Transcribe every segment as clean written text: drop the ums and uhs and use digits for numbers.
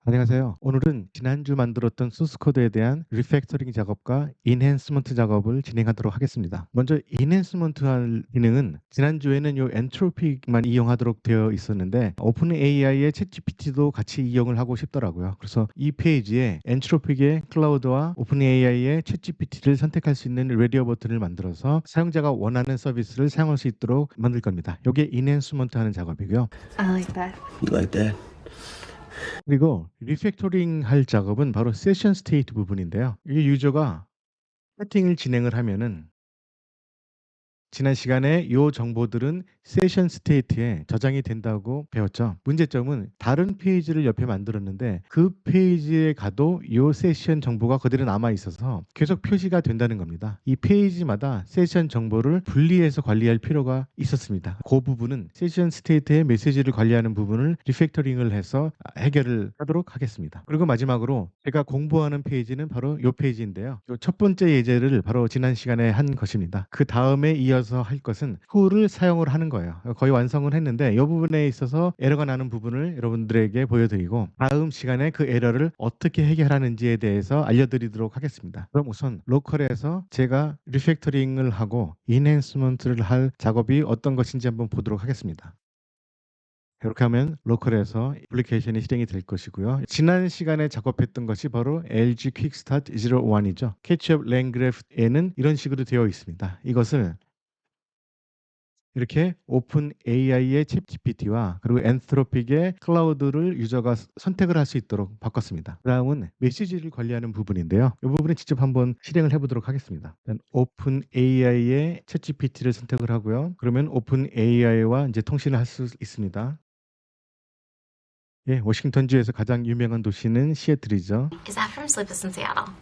안녕하세요. 오늘은 지난주 만들었던 소스 코드에 대한 리팩터링 작업과 인핸스먼트 작업을 진행하도록 하겠습니다. 먼저 인핸스먼트 할 기능은 지난주에는 요 엔트로피만 이용하도록 되어 있었는데 오픈 AI의 챗GPT도 같이 이용을 하고 싶더라고요. 그래서 이 페이지에 엔트로픽의 클라우드와 오픈 AI의 챗GPT를 선택할 수 있는 레디오 버튼을 만들어서 사용자가 원하는 서비스를 사용할 수 있도록 만들 겁니다. 이게 인핸스먼트 하는 작업이고요. I like that. You like that? 그리고 리팩토링 할 작업은 바로 세션 스테이트 부분인데요. 이게 유저가 세팅을 진행을 하면은 지난 시간에 이 정보들은 세션 스테이트에 저장이 된다고 배웠죠. 문제점은 다른 페이지를 옆에 만들었는데 그 페이지에 가도 이 세션 정보가 그대로 남아 있어서 계속 표시가 된다는 겁니다. 이 페이지마다 세션 정보를 분리해서 관리할 필요가 있었습니다. 그 부분은 세션 스테이트의 메시지를 관리하는 부분을 리팩터링을 해서 해결을 하도록 하겠습니다. 그리고 마지막으로 제가 공부하는 페이지는 바로 이 페이지인데요. 이 첫 번째 예제를 바로 지난 시간에 한 것입니다. 그 다음에 이어서 할 것은 툴을 사용을 하는 거예요. 거의 완성을 했는데 이 부분에 있어서 에러가 나는 부분을 여러분들에게 보여드리고 다음 시간에 그 에러를 어떻게 해결하는지에 대해서 알려드리도록 하겠습니다. 그럼 우선 로컬에서 제가 리팩터링을 하고 인핸스먼트를 할 작업이 어떤 것인지 한번 보도록 하겠습니다. 이렇게 하면 로컬에서 애플리케이션이 실행이 될 것이고요. 지난 시간에 작업했던 것이 바로 LG 퀵스타트 01이죠. 캐치업 랭그래프에는 이런 식으로 되어 있습니다. 이것을 이렇게 오픈 AI의 챗 GPT와 그리고 엔트로픽의 클라우드를 유저가 선택을 할 수 있도록 바꿨습니다. 다음은 메시지를 관리하는 부분인데요. 이 부분은 직접 한번 실행을 해보도록 하겠습니다. 일단 오픈 AI의 챗 GPT를 선택을 하고요. 그러면 오픈 AI와 이제 통신을 할 수 있습니다. 예, 워싱턴주에서 가장 유명한 도시는 시애틀이죠. Is that from Sleepless in Seattle?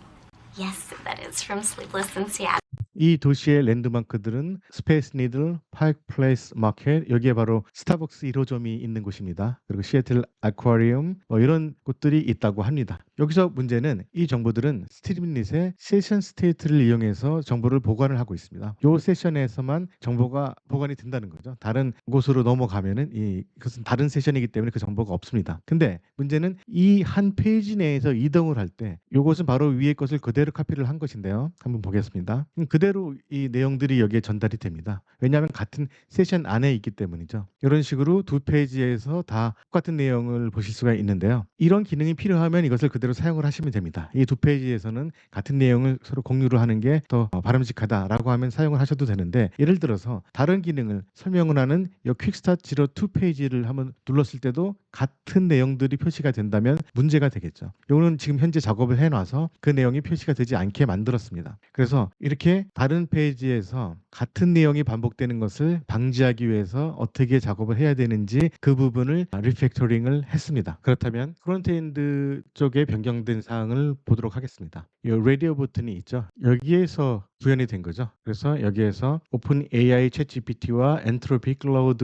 Yes, that is from Sleepless in Seattle. 이 도시의 랜드마크들은 스페이스 니들, 파이크 플레이스 마켓, 여기에 바로 스타벅스 1호점이 있는 곳입니다. 그리고 시애틀 아쿠아리움 이런 곳들이 있다고 합니다. 여기서 문제는 이 정보들은 스트림릿의 세션 스테이트를 이용해서 정보를 보관을 하고 있습니다. 이 세션에서만 정보가 보관이 된다는 거죠. 다른 곳으로 넘어가면은 이것은 다른 세션이기 때문에 그 정보가 없습니다. 근데 문제는 이 한 페이지 내에서 이동을 할 때 이것은 바로 위에 것을 그대로 카피를 한 것인데요. 한번 보겠습니다. 그대로 이 내용들이 여기에 전달이 됩니다. 왜냐하면 같은 세션 안에 있기 때문이죠. 이런 식으로 두 페이지에서 다 똑같은 내용을 보실 수가 있는데요. 이런 기능이 필요하면 이것을 그대로 사용을 하시면 됩니다. 이 두 페이지에서는 같은 내용을 서로 공유를 하는 게 더 바람직하다라고 하면 사용을 하셔도 되는데 예를 들어서 다른 기능을 설명을 하는 이 퀵스타트 02 페이지를 한번 눌렀을 때도 같은 내용들이 표시가 된다면 문제가 되겠죠. 이거는 지금 현재 작업을 해놔서 그 내용이 표시가 되지 않게 만들었습니다. 그래서 이렇게 다른 페이지에서 같은 내용이 반복되는 것을 방지하기 위해서 어떻게 작업을 해야 되는지 그 부분을 리팩토링을 했습니다. 그렇다면 프론트엔드 쪽에 변경된 사항을 보도록 하겠습니다. 이 라디오 버튼이 있죠. 여기에서 구현이 된 거죠. 그래서 여기에서 오픈 AI 챗 GPT와 엔트로피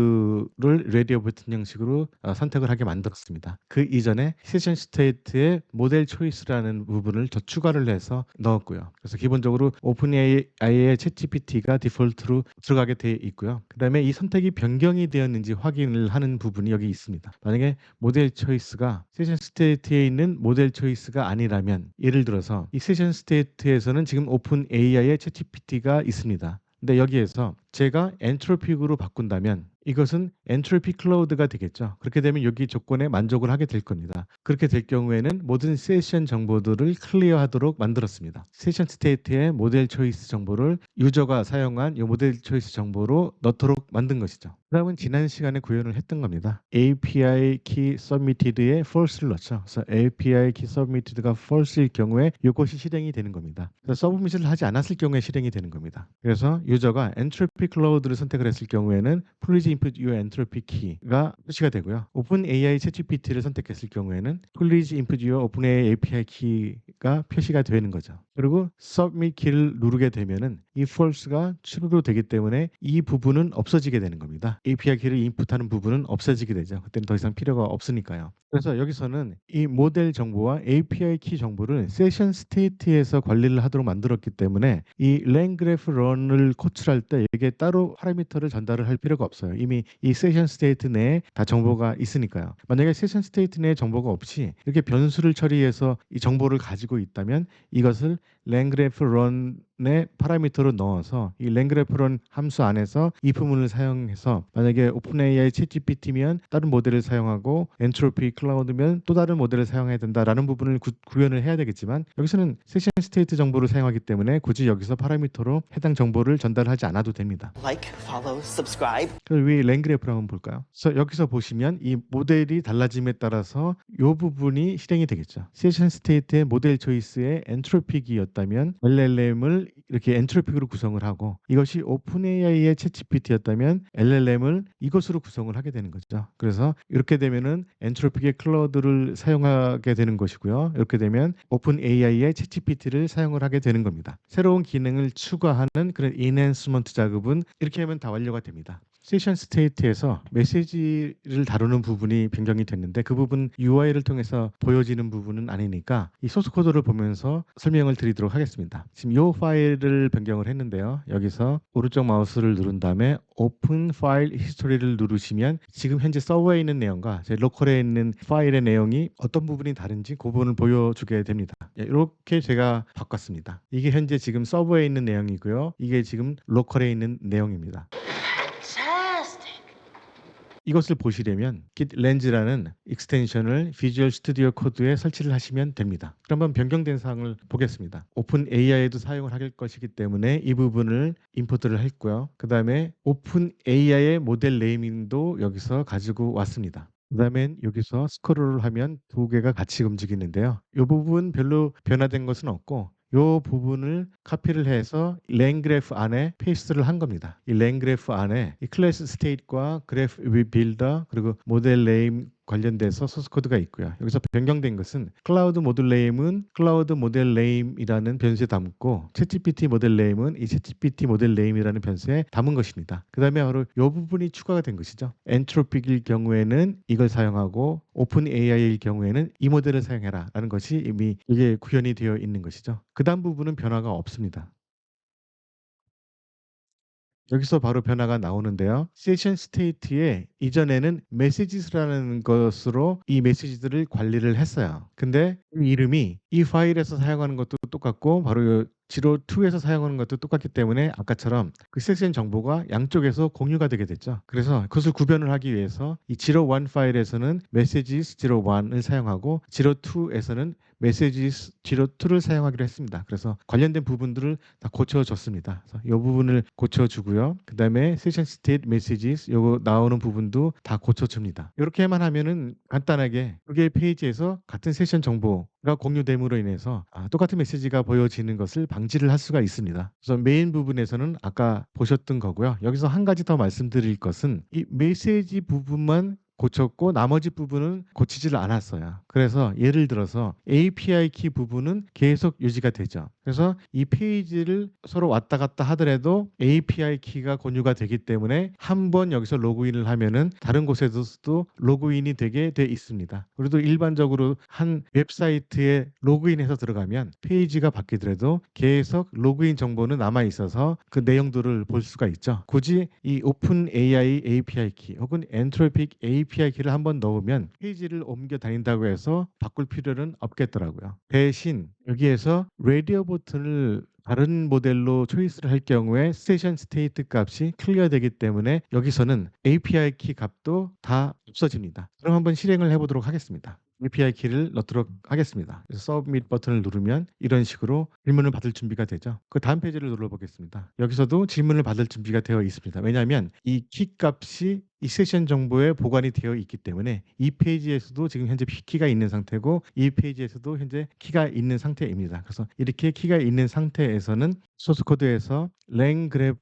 클라우드를 라디오 버튼 형식으로 선택을 하게 만들었습니다. 그 이전에 세션 스테이트의 모델 초이스라는 부분을 더 추가를 해서 넣었고요. 그래서 기본적으로 오픈 AI의 챗 GPT가 디폴트로 들어가게 되어 있고요. 그다음에 이 선택이 변경이 되었는지 확인을 하는 부분이 여기 있습니다. 만약에 모델 초이스가 세션 스테이트에 있는 모델 초이스가 아니라면 예를 들어서 이 세션 스테이트에서는 지금 오픈 AI의 챗 GPT가 있습니다. 근데 여기에서 제가 엔트로픽으로 바꾼다면 이것은 엔트로피 클라우드가 되겠죠. 그렇게 되면 여기 조건에 만족을 하게 될 겁니다. 그렇게 될 경우에는 모든 세션 정보들을 클리어하도록 만들었습니다. 세션 스테이트의 모델 초이스 정보를 유저가 사용한 이 모델 초이스 정보로 넣도록 만든 것이죠. 그다음은 지난 시간에 구현을 했던 겁니다. API key submitted에 false를 넣죠. 그래서 API key submitted가 false일 경우에 이것이 실행이 되는 겁니다. 그래서 서브밋을 하지 않았을 경우에 실행이 되는 겁니다. 그래서 유저가 엔트로피 클라우드를 선택을 했을 경우에는 please input your entropy key가 표시가 되고요. 오픈 AI 챗GPT를 선택했을 경우에는 please input your OpenAI API key가 표시가 되는 거죠. 그리고 submit 키를 누르게 되면은 이 false가 true로 되기 때문에 이 부분은 없어지게 되는 겁니다. API 키를 인풋하는 부분은 없어지게 되죠. 그때는 더 이상 필요가 없으니까요. 그래서 여기서는 이 모델 정보와 API 키 정보를 세션 스테이트에서 관리를 하도록 만들었기 때문에 이 langgraph run을 호출할 때 이게 따로 파라미터를 전달을 할 필요가 없어요. 이미 이 세션 스테이트 내에 다 정보가 있으니까요. 만약에 세션 스테이트 내에 정보가 없이 이렇게 변수를 처리해서 이 정보를 가지고 있다면 이것을 langgraph run의 파라미터로 넣어서 이 langgraph run 함수 안에서 if 문을 사용해서 만약에 오픈AI 챗GPT면 다른 모델을 사용하고 엔트로피 클라우드면 또 다른 모델을 사용해야 된다라는 부분을 구현을 해야 되겠지만 여기서는 세션 스테이트 정보를 사용하기 때문에 굳이 여기서 파라미터로 해당 정보를 전달하지 않아도 됩니다. Like, follow, subscribe. 그럼 위 랭그래프를 한번 볼까요? 그래서 여기서 보시면 이 모델이 달라짐에 따라서 이 부분이 실행이 되겠죠. 세션 스테이트의 모델 초이스의 엔트로픽이었다면 LLM을 이렇게 엔트로픽으로 구성을 하고 이것이 오픈AI의 챗GPT였다면 LLM을 이것으로 구성을 하게 되는 거죠. 그래서 이렇게 되면은 엔트로픽의 클라우드를 사용하게 되는 것이고요. 이렇게 되면 오픈AI의 챗GPT를 사용을 하게 되는 겁니다. 새로운 기능을 추가하는 그런 인핸스먼트 작업은 이렇게 하면 다 완료가 됩니다. 세션 스테이트에서 메시지를 다루는 부분이 변경이 됐는데 그 부분 UI를 통해서 보여지는 부분은 아니니까 이 소스 코드를 보면서 설명을 드리도록 하겠습니다. 지금 이 파일을 변경을 했는데요. 여기서 오른쪽 마우스를 누른 다음에 오픈 파일 히스토리를 누르시면 지금 현재 서버에 있는 내용과 제 로컬에 있는 파일의 내용이 어떤 부분이 다른지 그 부분을 보여주게 됩니다. 이렇게 제가 바꿨습니다. 이게 현재 지금 서버에 있는 내용이고요. 이게 지금 로컬에 있는 내용입니다. Fantastic. 이것을 보시려면 Git Lens라는 익스텐션을 비주얼 스튜디오 코드에 설치를 하시면 됩니다. 그러면 변경된 사항을 보겠습니다. 오픈 AI에도 사용을 할 것이기 때문에 이 부분을 임포트를 했고요. 그 다음에 오픈 AI의 모델 네이밍도 여기서 가지고 왔습니다. 그 다음엔 여기서 스크롤을 하면 두 개가 같이 움직이는데요. 이 부분 별로 변화된 것은 없고 이 부분을 카피를 해서 langgraph 안에 페이스트를 한 겁니다. 이 langgraph 안에 이 클래스 스테이트과 그래프 빌더 그리고 모델 네임 관련돼서 소스 코드가 있고요. 여기서 변경된 것은 클라우드 모델 네임은 클라우드 모델 네임이라는 변수에 담고 챗GPT 모델 네임은 이 챗GPT 모델 네임이라는 변수에 담은 것입니다. 그 다음에 바로 이 부분이 추가가 된 것이죠. 엔트로픽일 경우에는 이걸 사용하고 오픈 AI일 경우에는 이 모델을 사용해라 라는 것이 이미 이게 구현이 되어 있는 것이죠. 그 다음 부분은 변화가 없습니다. 여기서 바로 변화가 나오는데요. 세션 스테이트에 이전에는 메시지스라는 것으로 이 메시지들을 관리를 했어요. 근데 이 이름이 이 파일에서 사용하는 것도 똑같고 바로 지로2에서 사용하는 것도 똑같기 때문에 아까처럼 그 세션 정보가 양쪽에서 공유가 되게 됐죠. 그래서 그것을 구별을 하기 위해서 이 지로1 파일에서는 메시지스 지로1을 사용하고 지로2에서는 메시지스 지로2를 사용하기로 했습니다. 그래서 관련된 부분들을 다 고쳐줬습니다. 그래서 이 부분을 고쳐주고요. 그 다음에 세션 스테이트 메시지스 요거 나오는 부분도 다 고쳐줍니다. 이렇게만 하면은 간단하게 두 개의 페이지에서 같은 세션 정보가 공유됨으로 인해서 똑같은 메시지가 보여지는 것을 방지를 할 수가 있습니다. 그래서 메인 부분에서는 아까 보셨던 거고요. 여기서 한 가지 더 말씀드릴 것은 이 메시지 부분만 고쳤고 나머지 부분은 고치지를 않았어요. 그래서 예를 들어서 API 키 부분은 계속 유지가 되죠. 그래서 이 페이지를 서로 왔다 갔다 하더라도 API 키가 공유가 되기 때문에 한 번 여기서 로그인을 하면은 다른 곳에서도 로그인이 되게 돼 있습니다. 그래도 일반적으로 한 웹사이트에 로그인해서 들어가면 페이지가 바뀌더라도 계속 로그인 정보는 남아 있어서 그 내용들을 볼 수가 있죠. 굳이 이 오픈 AI API 키 혹은 엔트로픽 API 키를 한번 넣으면 페이지를 옮겨 다닌다고 해서 바꿀 필요는 없겠더라고요. 대신 여기에서 라디오 버튼을 다른 모델로 초이스를 할 경우에 세션 스테이트 값이 클리어되기 때문에 여기서는 API 키 값도 다 없어집니다. 그럼 한번 실행을 해보도록 하겠습니다. API 키를 넣도록 하겠습니다. 그래서 서브밋 버튼을 누르면 이런 식으로 질문을 받을 준비가 되죠. 그 다음 페이지를 눌러보겠습니다. 여기서도 질문을 받을 준비가 되어 있습니다. 왜냐하면 이 키 값이 이 세션 정보에 보관이 되어 있기 때문에 이 페이지에서도 지금 현재 키가 있는 상태고 이 페이지에서도 현재 키가 있는 상태입니다. 그래서 이렇게 키가 있는 상태에서는 소스 코드에서 langgraph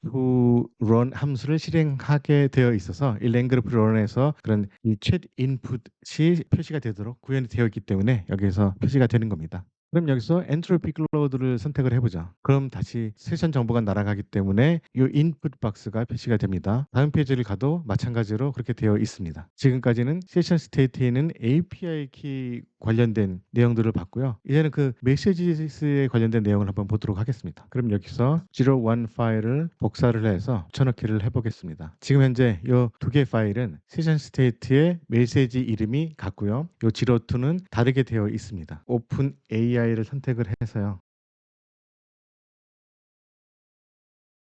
run 함수를 실행하게 되어 있어서 이 langgraph run에서 그런 이 chat 인풋이 표시가 되도록 구현이 되어 있기 때문에 여기에서 표시가 되는 겁니다. 그럼 여기서 엔트로피 클라우드를 선택을 해보자. 그럼 다시 세션 정보가 날아가기 때문에 이 인풋 박스가 표시가 됩니다. 다음 페이지를 가도 마찬가지로 그렇게 되어 있습니다. 지금까지는 세션 스테이트에는 API 키 관련된 내용들을 봤고요. 이제는 그 메시지스에 관련된 내용을 한번 보도록 하겠습니다. 그럼 여기서 01 파일을 복사를 해서 붙여넣기를 해보겠습니다. 지금 현재 이 두 개 파일은 세션 스테이트의 메시지 이름이 같고요. 이 02는 다르게 되어 있습니다. 오픈 AI를 선택을 해서요.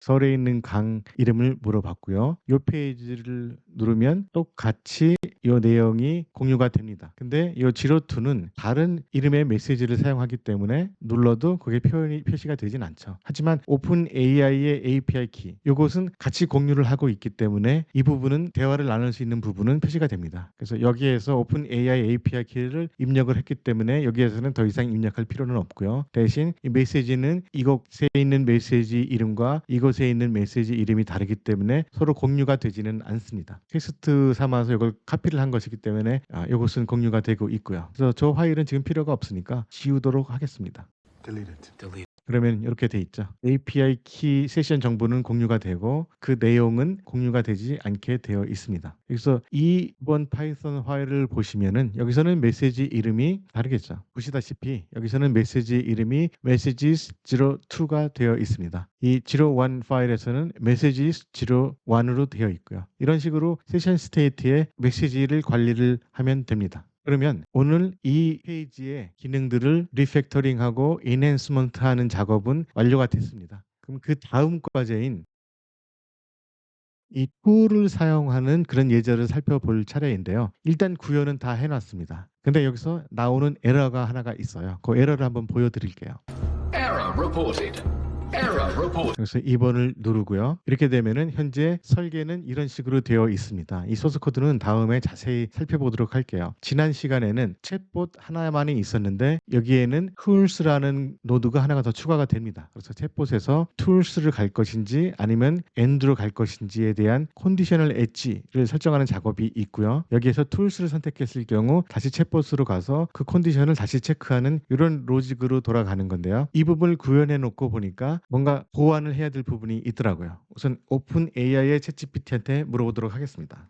설에 있는 강 이름을 물어봤고요. 이 페이지를 누르면 똑같이 이 내용이 공유가 됩니다. 근데 이 지로2는 다른 이름의 메시지를 사용하기 때문에 눌러도 그게 표시가 되진 않죠. 하지만 오픈 AI의 API 키 이것은 같이 공유를 하고 있기 때문에 이 부분은 대화를 나눌 수 있는 부분은 표시가 됩니다. 그래서 여기에서 오픈 AI API 키를 입력을 했기 때문에 여기에서는 더 이상 입력할 필요는 없고요. 대신 이 메시지는 이곳에 있는 메시지 이름과 이곳에 있는 메시지 이름이 다르기 때문에 서로 공유가 되지는 않습니다. 텍스트 삼아서 이걸 카피를 한 것이기 때문에 이것은 공유가 되고 있고요. 그래서 저 파일은 지금 필요가 없으니까 지우도록 하겠습니다. 그러면 이렇게 돼 있죠. API 키 세션 정보는 공유가 되고 그 내용은 공유가 되지 않게 되어 있습니다. 여기서 이번 파이썬 파일을 보시면은 여기서는 메시지 이름이 다르겠죠. 보시다시피 여기서는 메시지 이름이 messages02가 되어 있습니다. 이 01 파일에서는 messages01으로 되어 있고요. 이런 식으로 세션 스테이트의 메시지를 관리를 하면 됩니다. 그러면 오늘 이 페이지의 기능들을 리팩터링하고 인핸스먼트하는 작업은 완료가 됐습니다. 그럼 그 다음 과제인 이 툴을 사용하는 그런 예제를 살펴볼 차례인데요. 일단 구현은 다 해놨습니다. 근데 여기서 나오는 에러가 하나가 있어요. 그 에러를 한번 보여드릴게요. Error reported. Error reported. 그래서 2번을 누르고요. 이렇게 되면은 현재 설계는 이런 식으로 되어 있습니다. 이 소스 코드는 다음에 자세히 살펴보도록 할게요. 지난 시간에는 챗봇 하나만이 있었는데 여기에는 tools라는 노드가 하나가 더 추가가 됩니다. 그래서 챗봇에서 tools를 갈 것인지 아니면 end로 갈 것인지에 대한 컨디셔널 엣지를 설정하는 작업이 있고요. 여기에서 tools를 선택했을 경우 다시 챗봇으로 가서 그 컨디션을 다시 체크하는 이런 로직으로 돌아가는 건데요. 이 부분을 구현해 놓고 보니까 뭔가 보완을 해야 될 부분이 있더라고요. 우선 오픈 AI의 챗GPT한테 물어보도록 하겠습니다.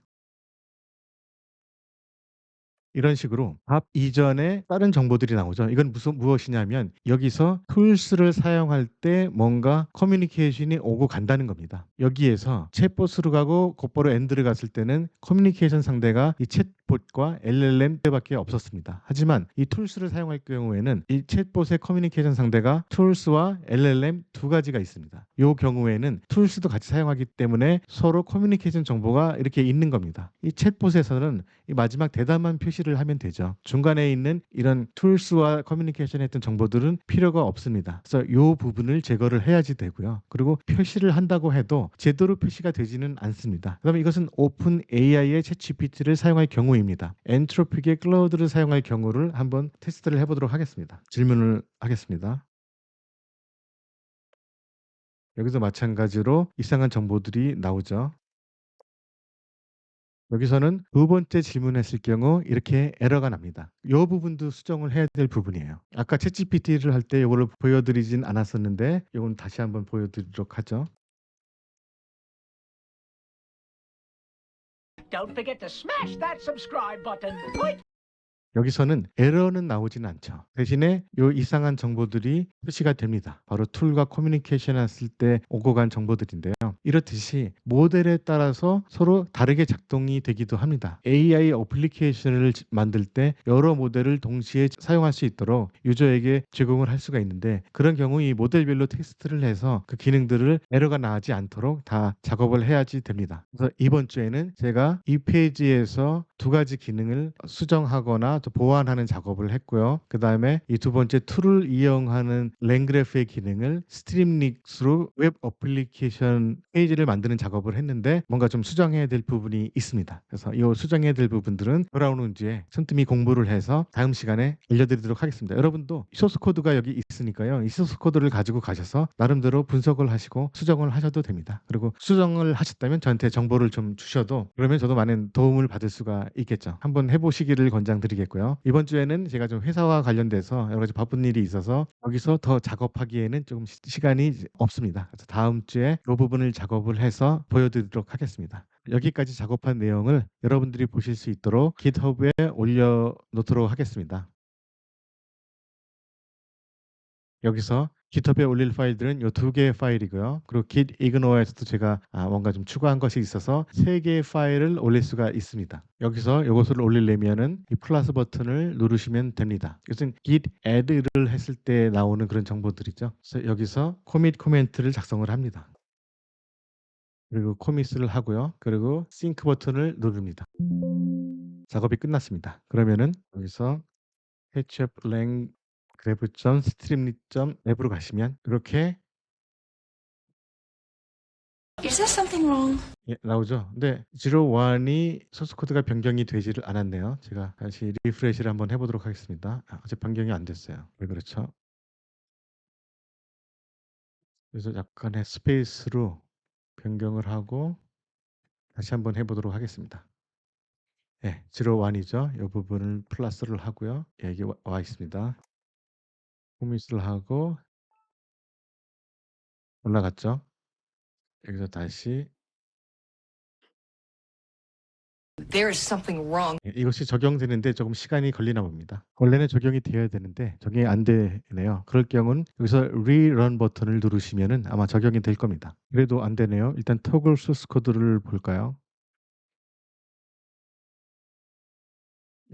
이런 식으로 답 이전에 다른 정보들이 나오죠. 이건 무엇이냐면 여기서 툴스를 사용할 때 뭔가 커뮤니케이션이 오고 간다는 겁니다. 여기에서 챗봇으로 가고 곧바로 엔드를 갔을 때는 커뮤니케이션 상대가 이 챗봇과 LLM밖에 없었습니다. 하지만 이 툴스를 사용할 경우에는 이 챗봇의 커뮤니케이션 상대가 툴스와 LLM 두 가지가 있습니다. 이 경우에는 툴스도 같이 사용하기 때문에 서로 커뮤니케이션 정보가 이렇게 있는 겁니다. 이 챗봇에서는 이 마지막 대담한 표시를 하면 되죠. 중간에 있는 이런 툴스와 커뮤니케이션 했던 정보들은 필요가 없습니다. 그래서 이 부분을 제거를 해야지 되고요. 그리고 표시를 한다고 해도 제대로 표시가 되지는 않습니다. 그다음에 이것은 오픈 AI의 챗GPT를 사용할 경우입니다. 엔트로픽의 클라우드를 사용할 경우를 한번 테스트를 해보도록 하겠습니다. 질문을 하겠습니다. 여기서 마찬가지로 이상한 정보들이 나오죠. 여기서는 두 번째 질문했을 경우 이렇게 에러가 납니다. 이 부분도 수정을 해야 될 부분이에요. 아까 챗GPT를 할 때 이거를 보여드리진 않았었는데 이건 다시 한번 보여드리도록 하죠. Don't forget to smash that subscribe button. Click. 여기서는 에러는 나오지는 않죠. 대신에 이 이상한 정보들이 표시가 됩니다. 바로 툴과 커뮤니케이션 했을 때 오고 간 정보들인데요. 이렇듯이 모델에 따라서 서로 다르게 작동이 되기도 합니다. AI 어플리케이션을 만들 때 여러 모델을 동시에 사용할 수 있도록 유저에게 제공을 할 수가 있는데 그런 경우 이 모델별로 테스트를 해서 그 기능들을 에러가 나지 않도록 다 작업을 해야지 됩니다. 그래서 이번 주에는 제가 이 페이지에서 두 가지 기능을 수정하거나 또 보완하는 작업을 했고요. 그 다음에 이 두 번째 툴을 이용하는 랭그래프의 기능을 스트림릭스로 웹 어플리케이션 페이지를 만드는 작업을 했는데 뭔가 좀 수정해야 될 부분이 있습니다. 그래서 이 수정해야 될 부분들은 돌아오는 주에 틈틈이 공부를 해서 다음 시간에 알려드리도록 하겠습니다. 여러분도 소스 코드가 여기 있으니까요. 이 소스 코드를 가지고 가셔서 나름대로 분석을 하시고 수정을 하셔도 됩니다. 그리고 수정을 하셨다면 저한테 정보를 좀 주셔도 그러면 저도 많은 도움을 받을 수가 있겠죠. 한번 해보시기를 권장드리겠고요. 있고요. 이번 주에는 제가 좀 회사와 관련돼서 여러 가지 바쁜 일이 있어서 여기서 더 작업하기에는 좀 시간이 이제 없습니다. 그래서 다음 주에 이 부분을 작업을 해서 보여드리도록 하겠습니다. 여기까지 작업한 내용을 여러분들이 보실 수 있도록 GitHub에 올려놓도록 하겠습니다. 여기서 GitHub에 올릴 파일들은 요 2개의 파일이고요. 그리고 Git Ignore에서도 제가 뭔가 좀 추가한 것이 있어서 3개의 파일을 올릴 수가 있습니다. 여기서 요것을 올리려면은 이 플러스 버튼을 누르시면 됩니다. 이것은 Git add를 했을 때 나오는 그런 정보들이죠. 그래서 여기서 commit 코멘트를 작성을 합니다. 그리고 commits를 하고요. 그리고 sync 버튼을 누릅니다. 작업이 끝났습니다. 그러면은 여기서 patchup lang grep.streamlit.app으로 가시면 이렇게 Is there something wrong? 예, 나오죠. 근데 01이 소스 코드가 변경이 되지를 않았네요. 제가 다시 리프레시를 한번 해보도록 하겠습니다. 아직 변경이 안 됐어요. 왜 그렇죠? 그래서 약간의 스페이스로 변경을 하고 다시 한번 해보도록 하겠습니다. 예, 01이죠. 이 부분을 플러스를 하고요. 예, 이게 와 있습니다. 코밋을 하고 올라갔죠. 여기서 다시 There is something wrong. 예, 이것이 적용되는데 조금 시간이 걸리나 봅니다. 원래는 적용이 되어야 되는데 적용이 안 되네요. 그럴 경우는 여기서 Rerun 버튼을 누르시면은 아마 적용이 될 겁니다. 그래도 안 되네요. 일단 토글 소스 코드를 볼까요?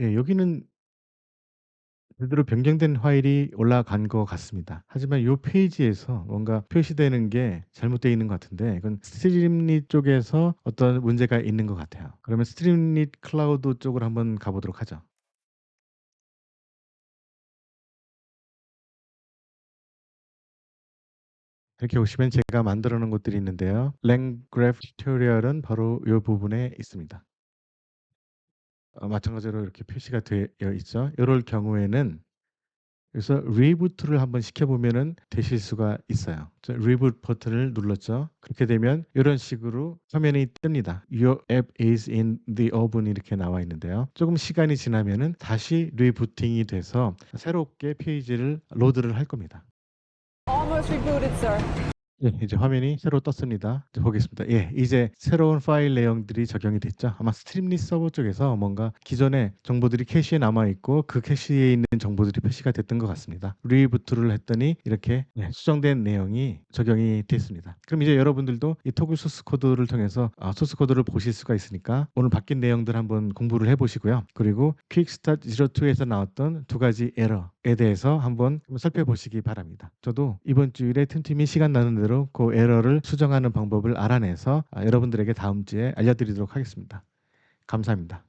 예, 여기는 제대로 변경된 파일이 올라간 것 같습니다. 하지만 이 페이지에서 뭔가 표시되는 게 잘못되어 있는 것 같은데 이건 스트림릿 쪽에서 어떤 문제가 있는 것 같아요. 그러면 스트림릿 클라우드 쪽으로 한번 가보도록 하죠. 이렇게 오시면 제가 만들어 놓은 것들이 있는데요. 랭그래프 튜토리얼은 바로 이 부분에 있습니다. 마찬가지로 이렇게 표시가 되어 있죠. 이럴 경우에는 그래서 리부트를 한번 시켜보면은 되실 수가 있어요. 리부트 버튼을 눌렀죠. 그렇게 되면 이런 식으로 화면이 뜹니다. Your app is in the oven 이렇게 나와 있는데요. 조금 시간이 지나면은 다시 리부팅이 돼서 새롭게 페이지를 로드를 할 겁니다. Almost rebooted, sir. 예, 이제 화면이 새로 떴습니다. 이제 보겠습니다. 예, 이제 새로운 파일 내용들이 적용이 됐죠. 아마 스트림릿 서버 쪽에서 뭔가 기존의 정보들이 캐시에 남아 있고 그 캐시에 있는 정보들이 표시가 됐던 것 같습니다. 리부트를 했더니 이렇게 수정된 내용이 적용이 됐습니다. 그럼 이제 여러분들도 이 토글 소스 코드를 통해서 소스 코드를 보실 수가 있으니까 오늘 바뀐 내용들 한번 공부를 해보시고요. 그리고 퀵스타트 02에서 나왔던 2가지 에러에 대해서 한번 살펴보시기 바랍니다. 저도 이번 주일에 틈틈이 시간 나는 대로 그 에러를 수정하는 방법을 알아내서 여러분들에게 다음 주에 알려드리도록 하겠습니다. 감사합니다.